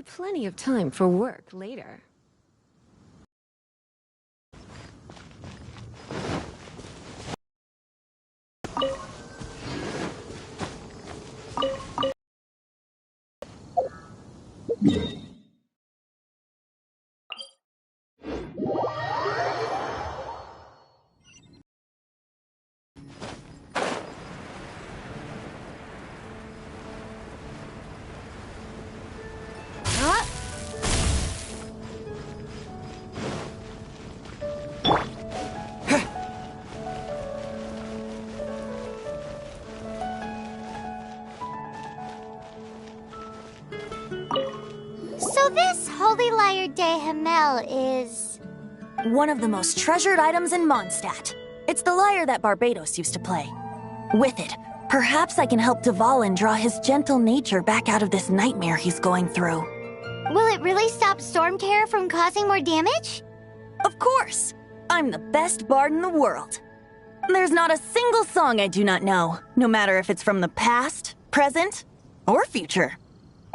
Plenty of time for work later. So this Holy Lyre de Himmel is... one of the most treasured items in Mondstadt. It's the lyre that Barbados used to play. With it, perhaps I can help Dvalin draw his gentle nature back out of this nightmare he's going through. Will it really stop Storm Terror from causing more damage? Of course! I'm the best bard in the world. There's not a single song I do not know, no matter if it's from the past, present, or future.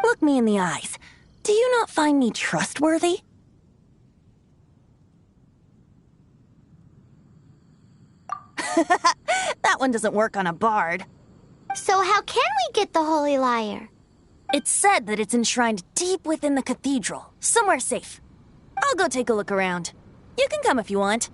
Look me in the eyes. Do you not find me trustworthy? That one doesn't work on a bard. So how can we get the Holy Lyre? It's said that it's enshrined deep within the cathedral, somewhere safe. I'll go take a look around. You can come if you want.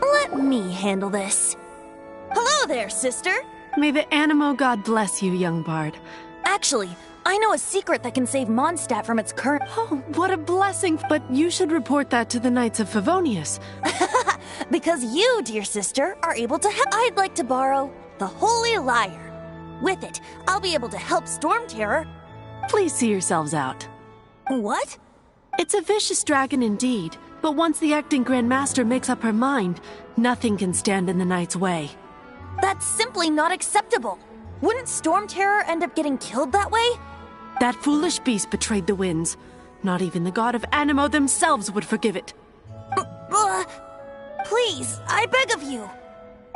Let me handle this. Hello there, sister! May the Animo God bless you, young bard. Actually, I know a secret that can save Mondstadt from its current— Oh, what a blessing! But you should report that to the Knights of Favonius. Because you, dear sister, are able to help. I'd like to borrow the Holy Lyre. With it, I'll be able to help Storm Terror. Please see yourselves out. What? It's a vicious dragon indeed, but once the acting Grand Master makes up her mind, nothing can stand in the Knight's way. That's simply not acceptable. Wouldn't Storm Terror end up getting killed that way? That foolish beast betrayed the winds. Not even the god of Animo themselves would forgive it. Please, I beg of you.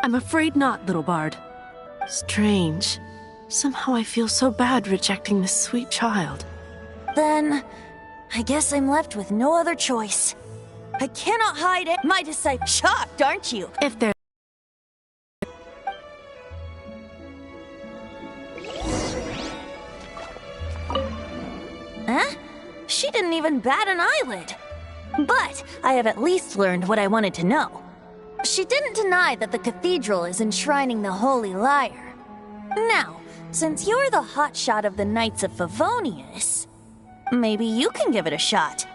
I'm afraid not, little bard. Strange. Somehow I feel so bad rejecting this sweet child. Then, I guess I'm left with no other choice. I cannot hide it. My disciple— shocked, aren't you? If there— Huh? She didn't even bat an eyelid. But I have at least learned what I wanted to know. She didn't deny that the cathedral is enshrining the Holy Lyre. Now, since you're the hotshot of the Knights of Favonius, maybe you can give it a shot.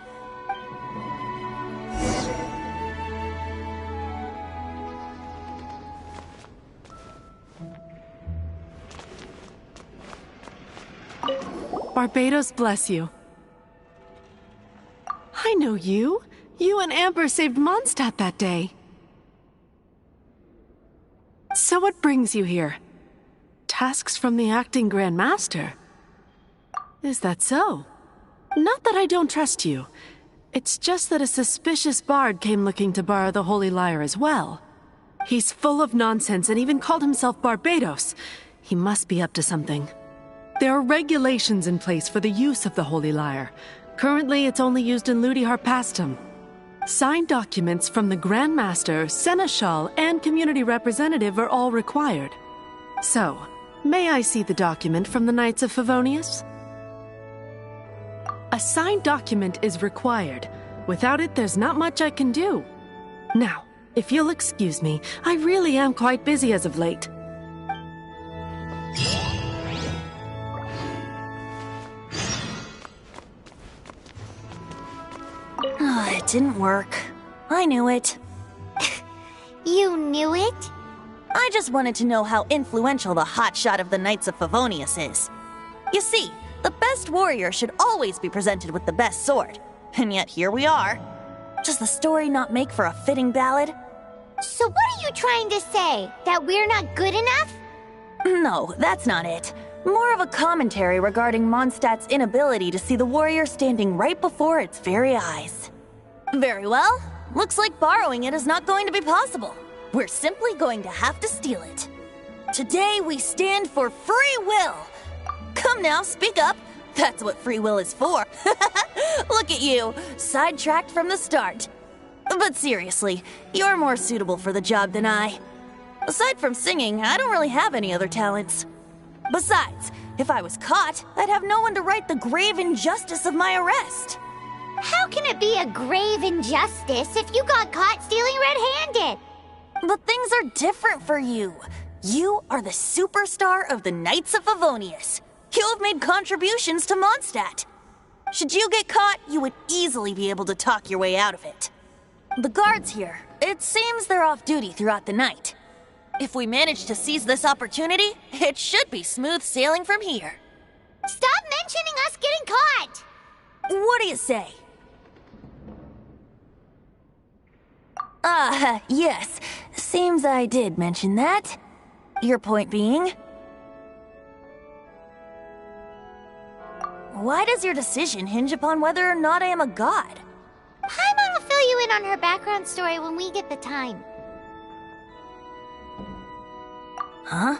Barbados bless you. I know you. You and Amber saved Mondstadt that day. So what brings you here? Tasks from the acting Grand Master? Is that so? Not that I don't trust you. It's just that a suspicious bard came looking to borrow the Holy Lyre as well. He's full of nonsense and even called himself Barbados. He must be up to something. There are regulations in place for the use of the Holy Lyre. Currently, it's only used in Ludi Harpastum. Signed documents from the Grand Master, Seneschal, and Community Representative are all required. So, may I see the document from the Knights of Favonius? A signed document is required. Without it, there's not much I can do. Now, if you'll excuse me, I really am quite busy as of late. It didn't work. I knew it. You knew it? I just wanted to know how influential the hotshot of the Knights of Favonius is. You see, the best warrior should always be presented with the best sword. And yet here we are. Does the story not make for a fitting ballad? So what are you trying to say? That we're not good enough? No, that's not it. More of a commentary regarding Mondstadt's inability to see the warrior standing right before its very eyes. Very well. Looks like borrowing it is not going to be possible. We're simply going to have to steal it. Today we stand for free will. Come now, speak up. That's what free will is for. Look at you, sidetracked from the start. But seriously, you're more suitable for the job than I. Aside from singing, I don't really have any other talents. Besides, if I was caught, I'd have no one to right the grave injustice of my arrest. How can it be a grave injustice if you got caught stealing red-handed? But things are different for you. You are the superstar of the Knights of Favonius. You have made contributions to Mondstadt. Should you get caught, you would easily be able to talk your way out of it. The guards here, it seems they're off duty throughout the night. If we manage to seize this opportunity, it should be smooth sailing from here. Stop mentioning us getting caught! What do you say? Yes. Seems I did mention that. Your point being? Why does your decision hinge upon whether or not I am a god? Paimon will fill you in on her background story when we get the time. Huh?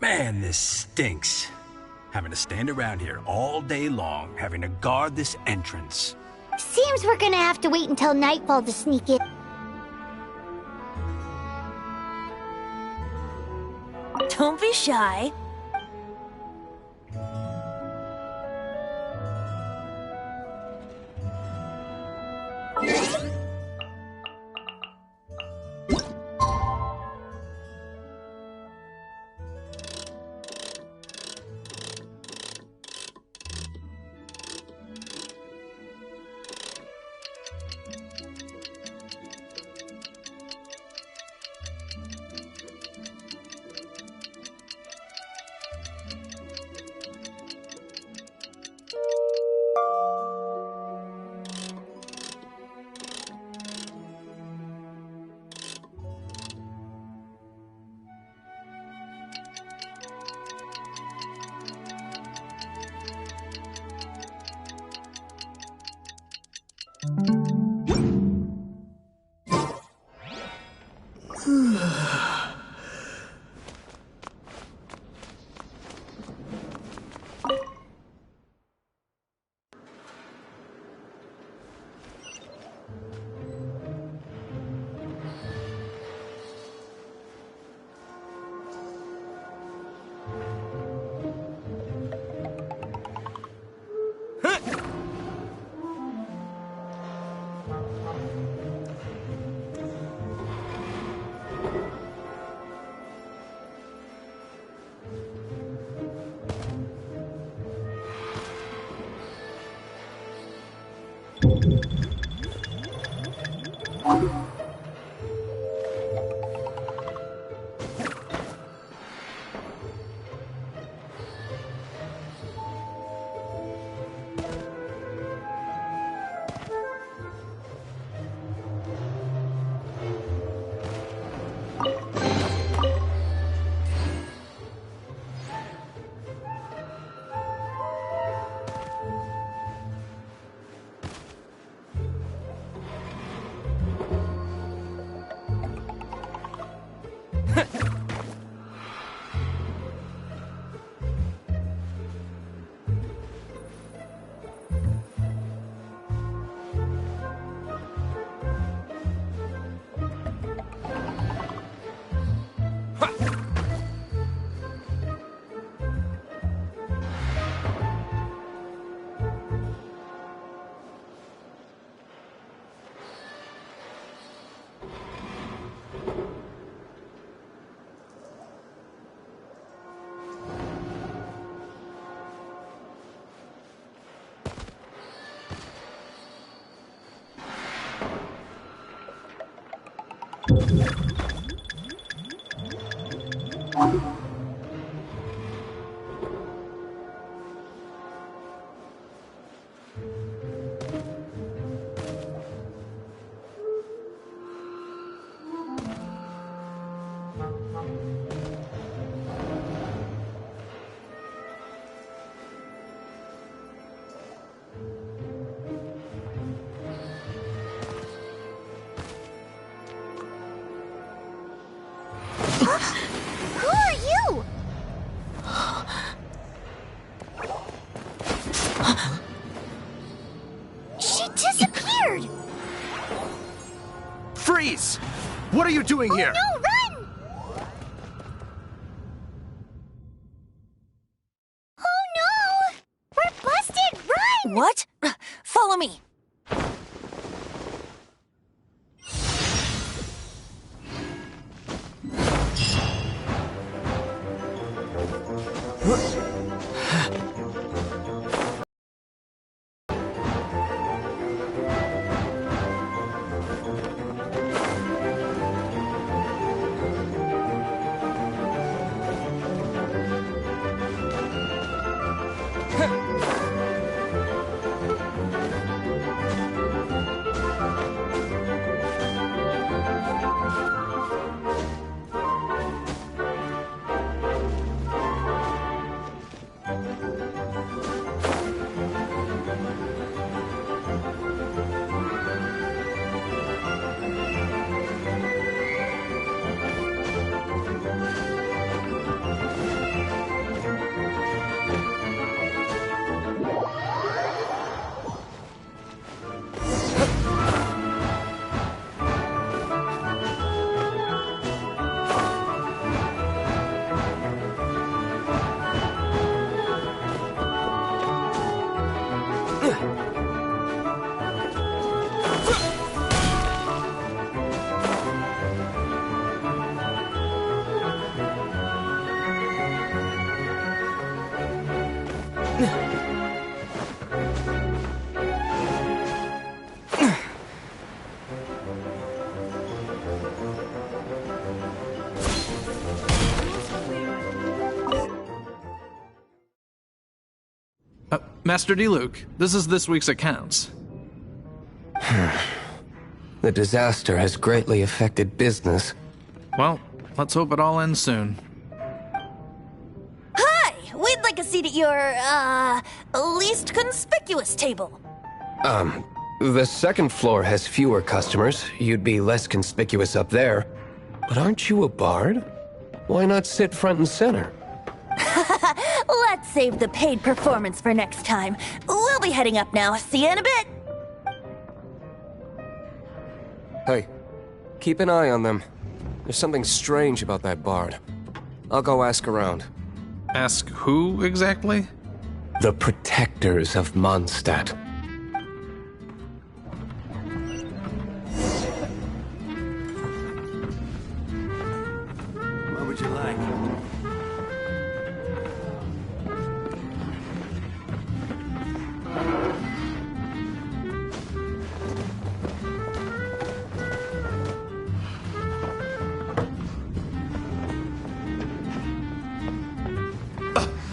Man, this stinks. Having to stand around here all day long, having to guard this entrance. Seems we're gonna have to wait until nightfall to sneak in. Don't be shy. Who are you? She disappeared! Freeze! What are you doing here? No, run! Oh no! We're busted! Run! What? Follow me. Master D-Luke, this is this week's accounts. The disaster has greatly affected business. Well, let's hope it all ends soon. Hi! We'd like a seat at your, least conspicuous table. The second floor has fewer customers. You'd be less conspicuous up there. But aren't you a bard? Why not sit front and center? Let's save the paid performance for next time. We'll be heading up now. See you in a bit. Hey, keep an eye on them. There's something strange about that bard. I'll go ask around. Ask who exactly? The protectors of Mondstadt. What would you like?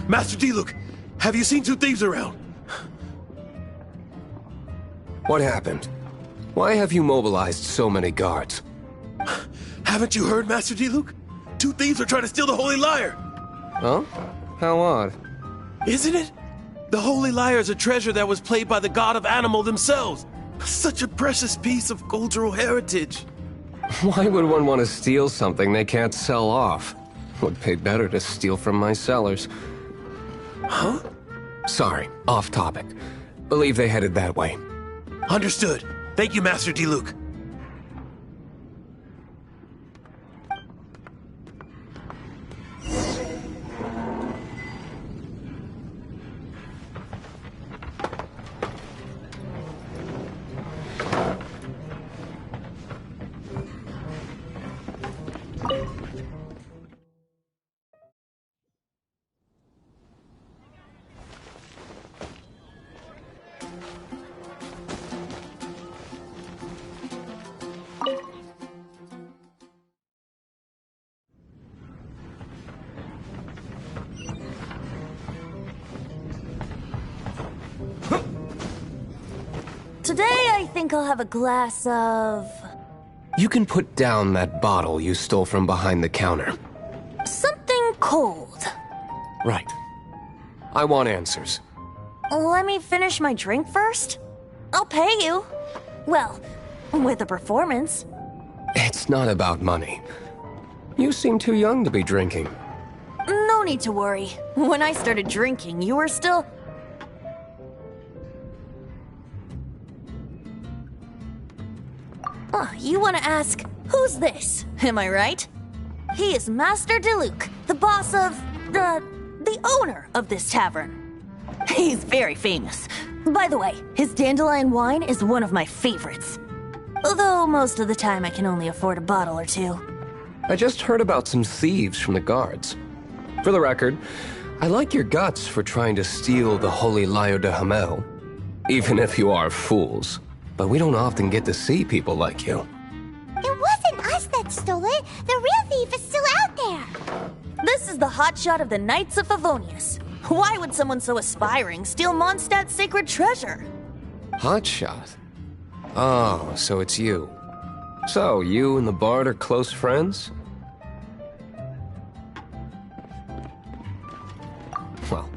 Master Diluc, have you seen two thieves around? What happened? Why have you mobilized so many guards? Haven't you heard, Master Diluc? Two thieves are trying to steal the Holy Lyre. Huh? How odd. Isn't it? The Holy Lyre is a treasure that was played by the god of animal themselves. Such a precious piece of cultural heritage. Why would one want to steal something they can't sell off? Would pay better to steal from my sellers. Huh? Sorry, off topic. Believe they headed that way. Understood. Thank you, Master Diluc. Today, I think I'll have a glass of... You can put down that bottle you stole from behind the counter. something cold. Right. I want answers. Let me finish my drink first. I'll pay you. Well, with a performance. It's not about money. You seem too young to be drinking. No need to worry. When I started drinking, you were still... You want to ask, who's this? Am I right? He is Master Diluc, the boss of... the owner of this tavern. He's very famous. By the way, his dandelion wine is one of my favorites. Although most of the time I can only afford a bottle or two. I just heard about some thieves from the guards. For the record, I like your guts for trying to steal the Holy Lyre de Hamel. Even if you are fools. But we don't often get to see people like you. It wasn't us that stole it. The real thief is still out there. This is the hotshot of the Knights of Favonius. Why would someone so aspiring steal Mondstadt's sacred treasure? Hotshot? Oh, so it's you. So, you and the Bard are close friends? Well,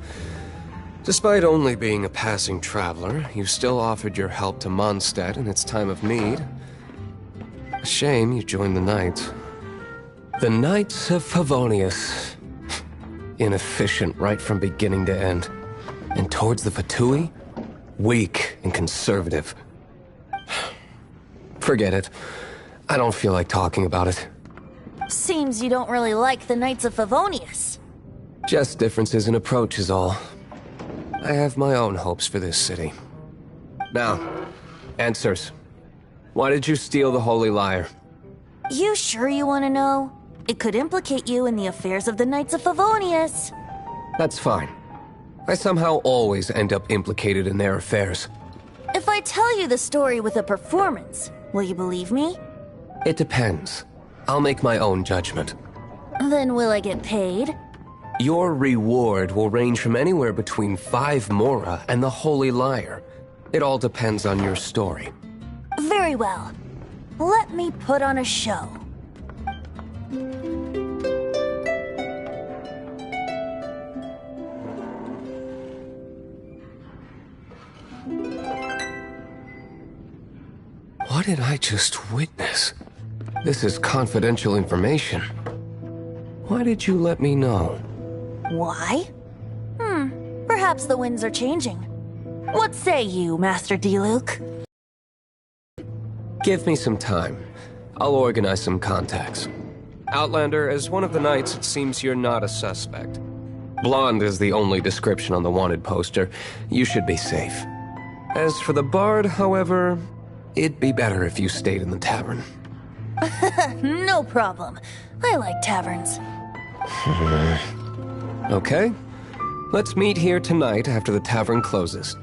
despite only being a passing traveler, you still offered your help to Mondstadt in its time of need. A shame you joined the Knights. The Knights of Favonius. Inefficient right from beginning to end. And towards the Fatui, weak and conservative. Forget it. I don't feel like talking about it. Seems you don't really like the Knights of Favonius. Just differences in approach is all. I have my own hopes for this city. Now, answers. Why did you steal the Holy Lyre? You sure you want to know? It could implicate you in the affairs of the Knights of Favonius. That's fine. I somehow always end up implicated in their affairs. If I tell you the story with a performance, will you believe me? It depends. I'll make my own judgment. Then will I get paid? Your reward will range from anywhere between 5 mora and the Holy Lyre. It all depends on your story. Very well. Let me put on a show. What did I just witness? This is confidential information. Why did you let me know? Why? Perhaps the winds are changing. What say you, Master D-Luke? Give me some time. I'll organize some contacts. Outlander, as one of the knights, it seems you're not a suspect. Blonde is the only description on the wanted poster. You should be safe. As for the bard, however, it'd be better if you stayed in the tavern. No problem. I like taverns. Okay. Let's meet here tonight after the tavern closes.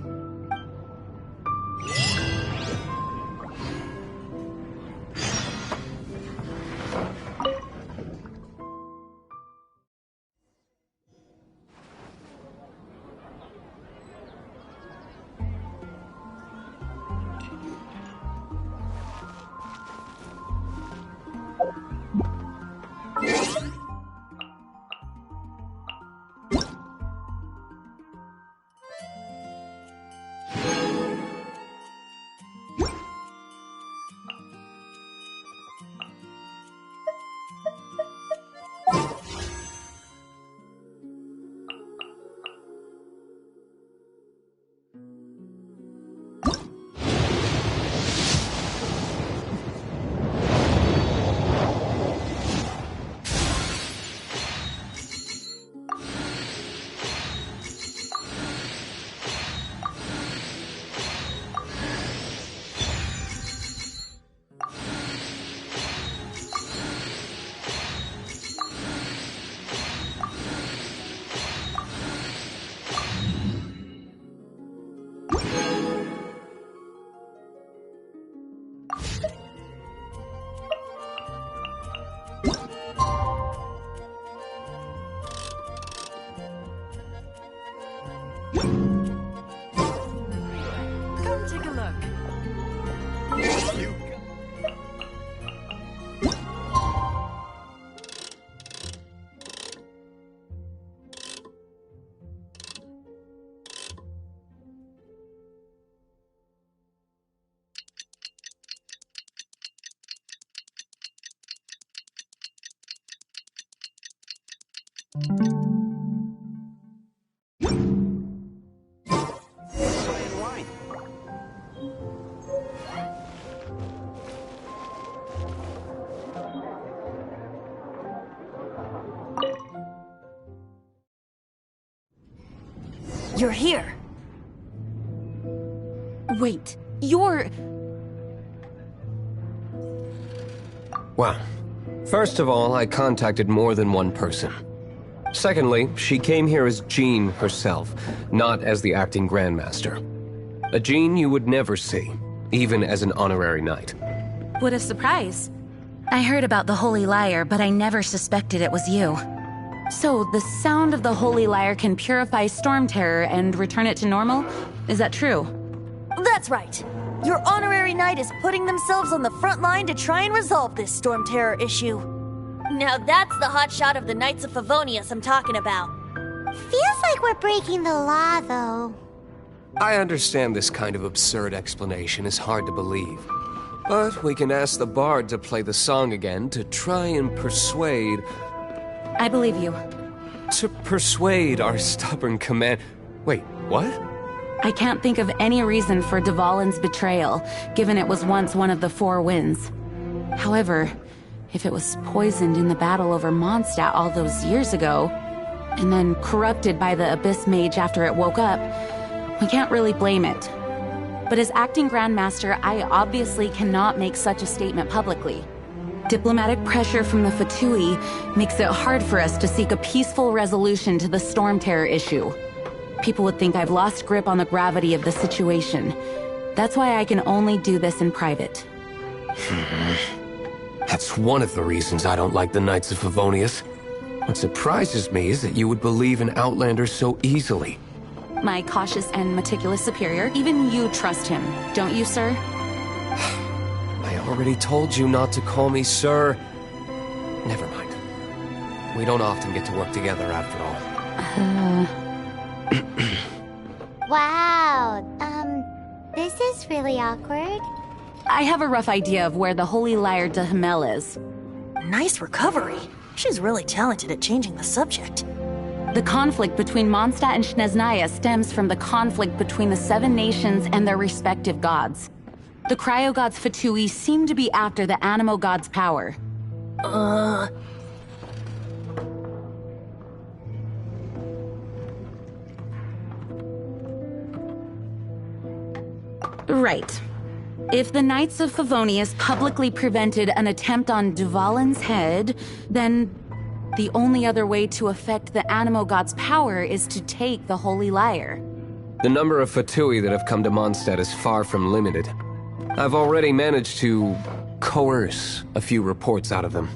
Come take a look. You're here. Wait, you're... Well, first of all, I contacted more than one person. Secondly, she came here as Jean herself, not as the acting Grandmaster. A Jean you would never see, even as an honorary knight. What a surprise. I heard about the Holy Lyre, but I never suspected it was you. So, the sound of the Holy Lyre can purify Storm Terror and return it to normal? Is that true? That's right. Your honorary knight is putting themselves on the front line to try and resolve this Storm Terror issue. Now that's the hotshot of the Knights of Favonius I'm talking about. Feels like we're breaking the law, though. I understand this kind of absurd explanation is hard to believe. But we can ask the bard to play the song again to try and persuade... I believe you. To persuade our stubborn command... Wait, what? I can't think of any reason for Dvalin's betrayal, given it was once one of the Four Winds. However, if it was poisoned in the battle over Mondstadt all those years ago, and then corrupted by the Abyss Mage after it woke up, we can't really blame it. But as acting Grandmaster, I obviously cannot make such a statement publicly. Diplomatic pressure from the Fatui makes it hard for us to seek a peaceful resolution to the Storm Terror issue. People would think I've lost grip on the gravity of the situation. That's why I can only do this in private. That's one of the reasons I don't like the Knights of Favonius. What surprises me is that you would believe in Outlander so easily. My cautious and meticulous superior, even you trust him, don't you, sir? I already told you not to call me sir. Never mind. We don't often get to work together after all. Wow, this is really awkward. I have a rough idea of where the Holy Lyre de Himmel is. Nice recovery. She's really talented at changing the subject. The conflict between Mondstadt and Snezhnaya stems from the conflict between the 7 nations and their respective gods. The cryo-gods Fatui seem to be after the Animo god's power. Right. If the Knights of Favonius publicly prevented an attempt on Dvalin's head, then the only other way to affect the Animo god's power is to take the Holy Lyre. The number of Fatui that have come to Mondstadt is far from limited. I've already managed to coerce a few reports out of them.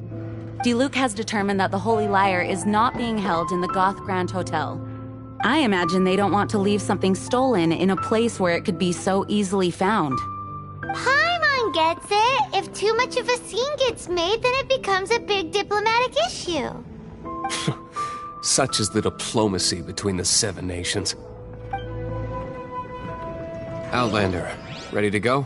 Diluc has determined that the Holy Lyre is not being held in the Goth Grand Hotel. I imagine they don't want to leave something stolen in a place where it could be so easily found. Paimon gets it. If too much of a scene gets made, then it becomes a big diplomatic issue. Such is the diplomacy between the 7 nations. Outlander, ready to go?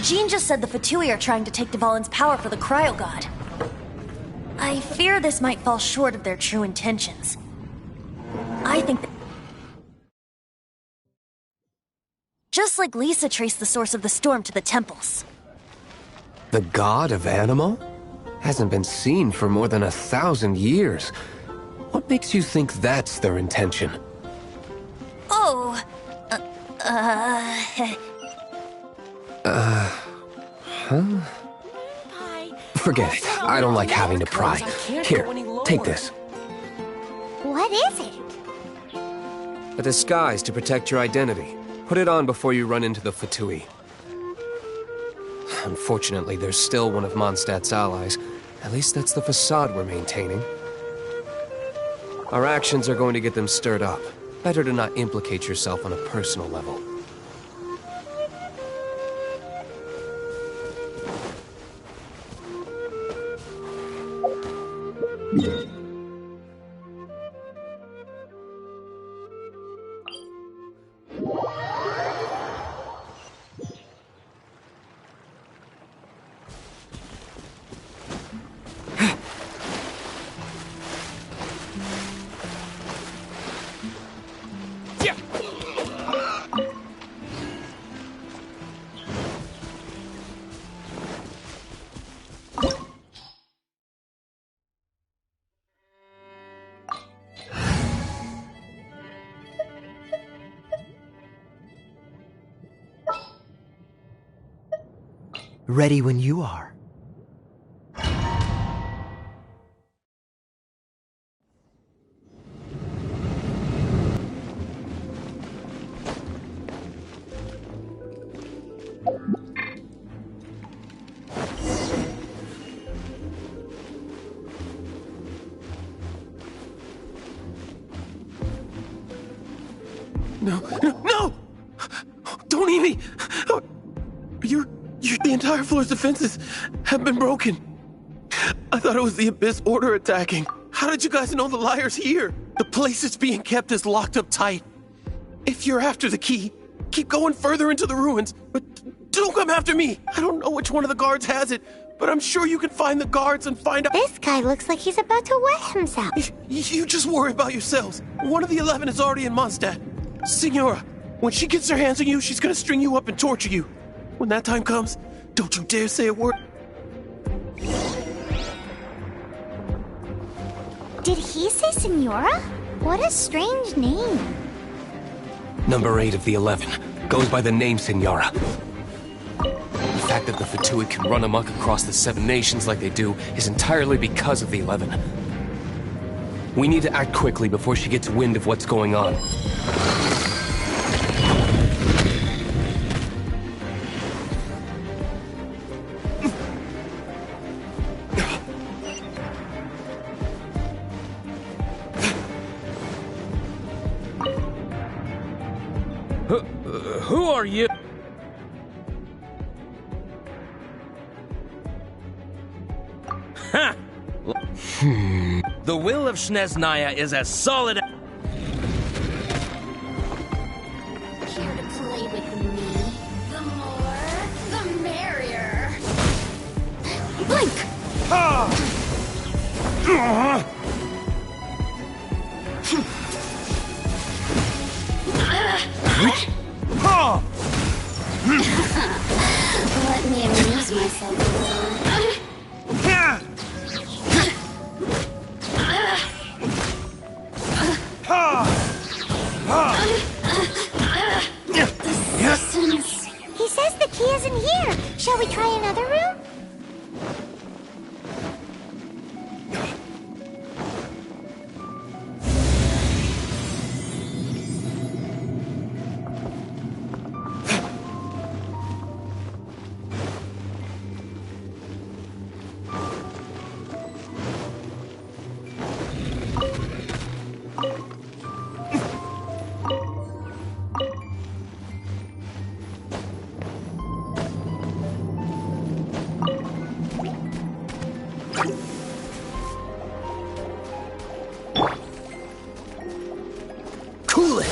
Jean just said the Fatui are trying to take Dvalin's power for the Cryo God. I fear this might fall short of their true intentions. I think that... Just like Lisa traced the source of the storm to the temples. The god of Animo? Hasn't been seen for more than 1,000 years. What makes you think that's their intention? Oh... Forget it. I don't like having to pry. Here, take this. What is it? A disguise to protect your identity. Put it on before you run into the Fatui. Unfortunately, there's still one of Mondstadt's allies. At least that's the facade we're maintaining. Our actions are going to get them stirred up. Better to not implicate yourself on a personal level. Ready when you are. No! Don't eat me! The entire floor's defenses have been broken. I thought it was the Abyss Order attacking. How did you guys know the Lyre's here? The place it's being kept is locked up tight. If you're after the key, keep going further into the ruins, but don't come after me. I don't know which one of the guards has it, but I'm sure you can find the guards and find out. This guy looks like he's about to wet himself. You just worry about yourselves. One of the 11 is already in Mondstadt. Signora, when she gets her hands on you, she's gonna string you up and torture you. When that time comes, don't you dare say a word. Did he say Signora? What a strange name. Number 8 of the 11 goes by the name Signora. The fact that the Fatui can run amok across the 7 nations like they do is entirely because of the 11. We need to act quickly before she gets wind of what's going on. Who are you? Ha! The will of Snezhnaya is as solid. Care to play with me? The more, the merrier. Blink! Let me amuse myself a little. He says the key isn't here. Shall we try another room? Cool it!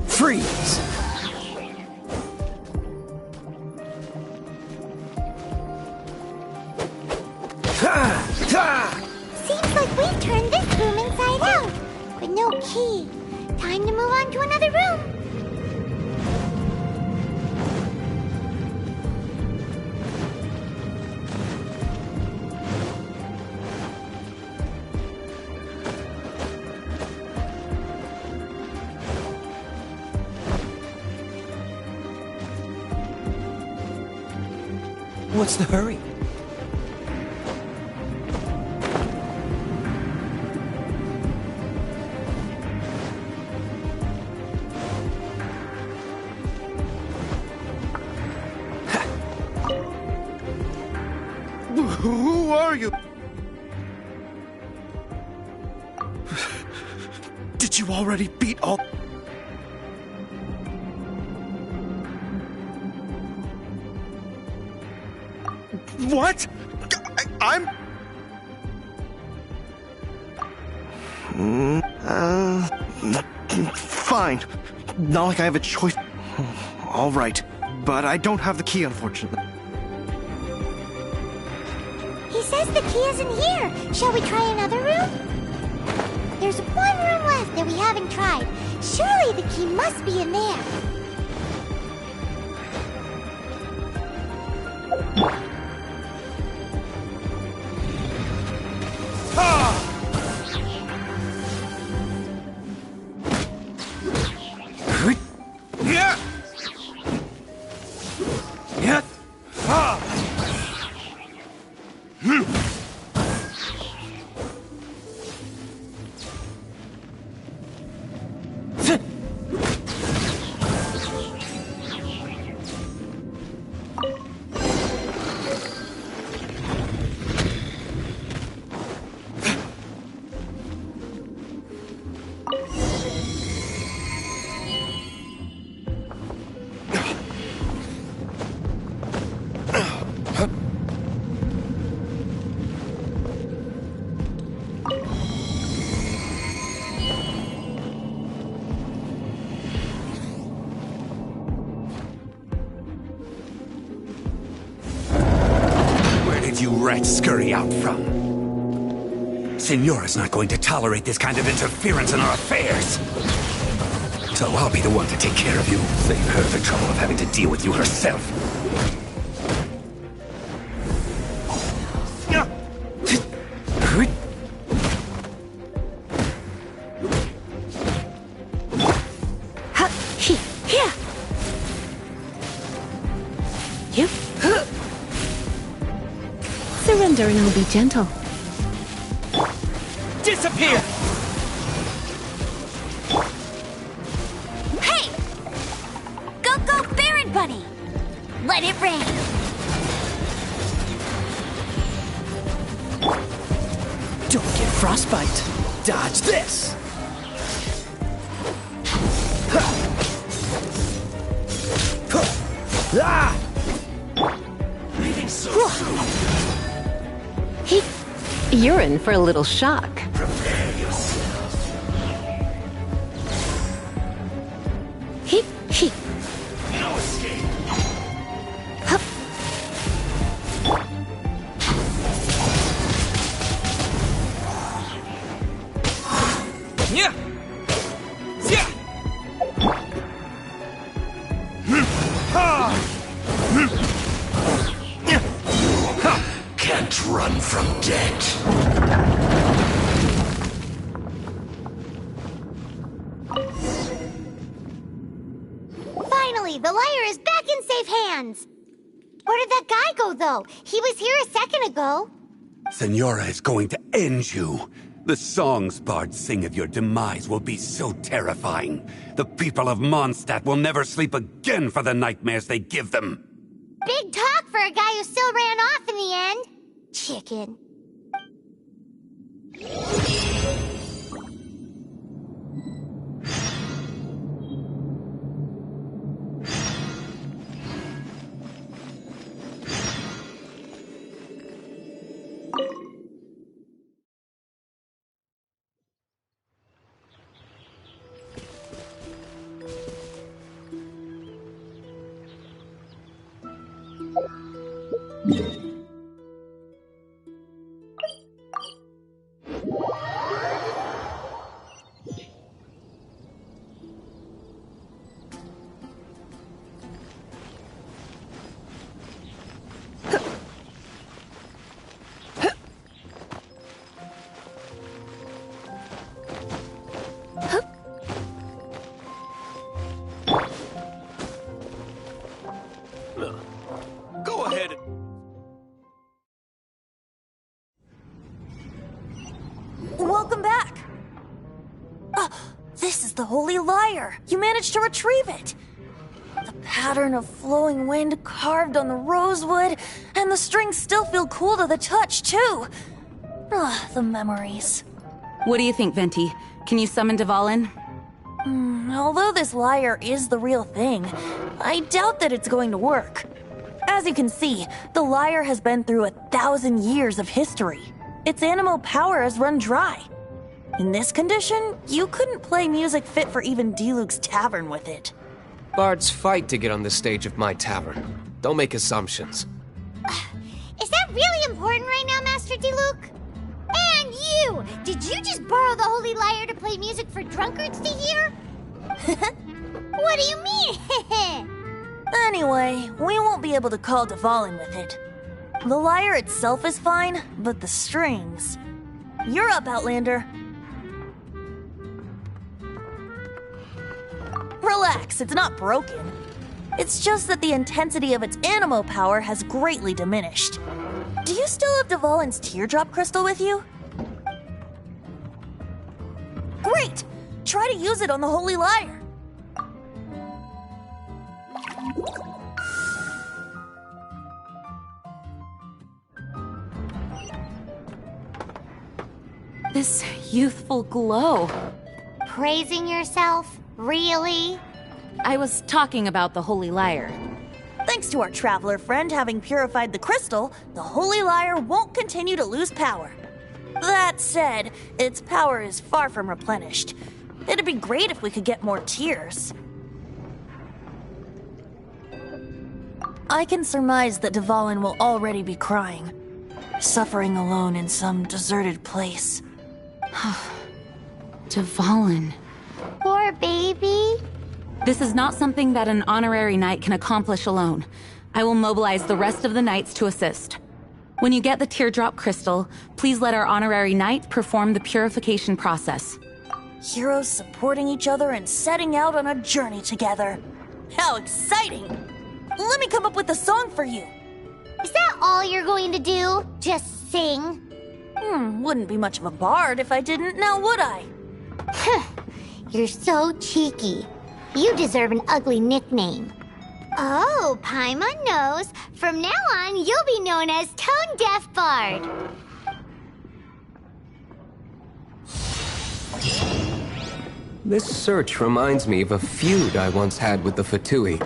Freeze! Seems like we've turned this room inside out. But no key. Time to move on to another room. What's the hurry? Who are you? Did you already beat all... What? I'm... Fine. Not like I have a choice. All right. But I don't have the key, unfortunately. He says the key isn't here. Shall we try another room? There's one room left that we haven't tried. Surely the key must be in there. You rats scurry out from? Signora's not going to tolerate this kind of interference in our affairs. So I'll be the one to take care of you. Save her the trouble of having to deal with you herself. Surrender and I'll be gentle. Disappear! Hey! Go, Baron Bunny! Let it rain! Frostbite. Dodge this. Ah! You're in for a little shock. Prepare yourself. No escape. Yeah. Yeah. Can't run from death. Finally, the lyre is back in safe hands. Where did that guy go, though? He was here a second ago. Senora is going to end you. The songs bards sing of your demise will be so terrifying. The people of Mondstadt will never sleep again for the nightmares they give them. Big talk for a guy who still ran off in the end. Chicken. Go ahead. Welcome back. This is the Holy Lyre. You managed to retrieve it. The pattern of flowing wind carved on the rosewood, and the strings still feel cool to the touch, too. The memories. What do you think, Venti? Can you summon Dvalin? Although this lyre is the real thing, I doubt that it's going to work. As you can see, the lyre has been through 1,000 years of history. Its animal power has run dry. In this condition, you couldn't play music fit for even D-Luke's tavern with it. Bards fight to get on the stage of my tavern. Don't make assumptions. Is that really important right now, Master D-Luke? And you! Did you just borrow the Holy Lyre to play music for drunkards to hear? What do you mean? Anyway, we won't be able to call Dvalin with it. The lyre itself is fine, but the strings... You're up, Outlander. Relax, it's not broken. It's just that the intensity of its animo power has greatly diminished. Do you still have Dvalin's teardrop crystal with you? Great! Try to use it on the Holy Lyre. This youthful glow. Praising yourself? Really? I was talking about the Holy Lyre. Thanks to our traveler friend having purified the crystal, the Holy Lyre won't continue to lose power. That said, its power is far from replenished. It'd be great if we could get more tears. I can surmise that Dvalin will already be crying, suffering alone in some deserted place. Dvalin. Poor baby. This is not something that an honorary knight can accomplish alone. I will mobilize the rest of the knights to assist. When you get the teardrop crystal, please let our honorary knight perform the purification process. Heroes supporting each other and setting out on a journey together. How exciting! Let me come up with a song for you. Is that all you're going to do? Just sing? Wouldn't be much of a bard if I didn't, now would I? You're so cheeky. You deserve an ugly nickname. Oh, Paimon knows. From now on, you'll be known as Tone Deaf Bard. This search reminds me of a feud I once had with the Fatui.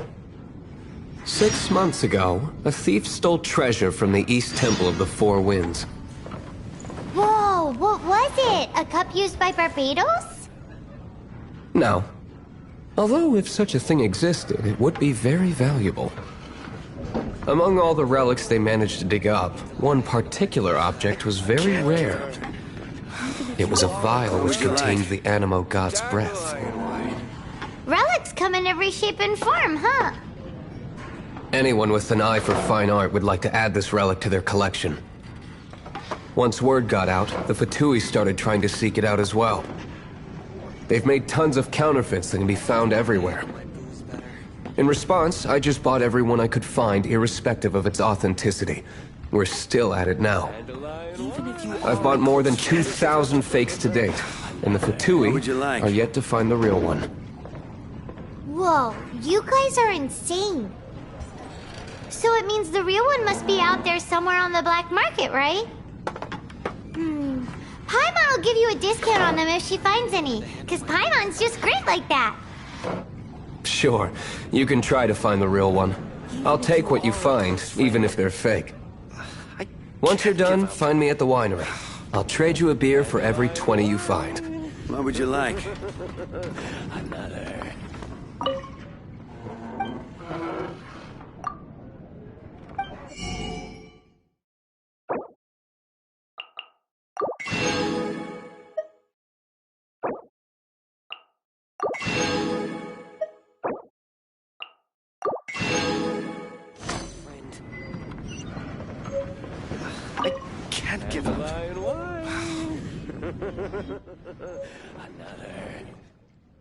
6 months ago, a thief stole treasure from the East Temple of the Four Winds. Whoa, what was it? A cup used by Barbados? No. Although if such a thing existed, it would be very valuable. Among all the relics they managed to dig up, one particular object was very rare. It was a vial which contained the Animo god's breath. Relics come in every shape and form, huh? Anyone with an eye for fine art would like to add this relic to their collection. Once word got out, the Fatui started trying to seek it out as well. They've made tons of counterfeits that can be found everywhere. In response, I just bought every one I could find, irrespective of its authenticity. We're still at it now. I've bought more than 2,000 fakes to date, and the Fatui are yet to find the real one. Whoa, you guys are insane. So it means the real one must be out there somewhere on the black market, right? Paimon will give you a discount on them if she finds any, because Paimon's just great like that. Sure, you can try to find the real one. I'll take what you find, even if they're fake. Once you're done, find me at the winery. I'll trade you a beer for every 20 you find. What would you like? I can't give up. Another.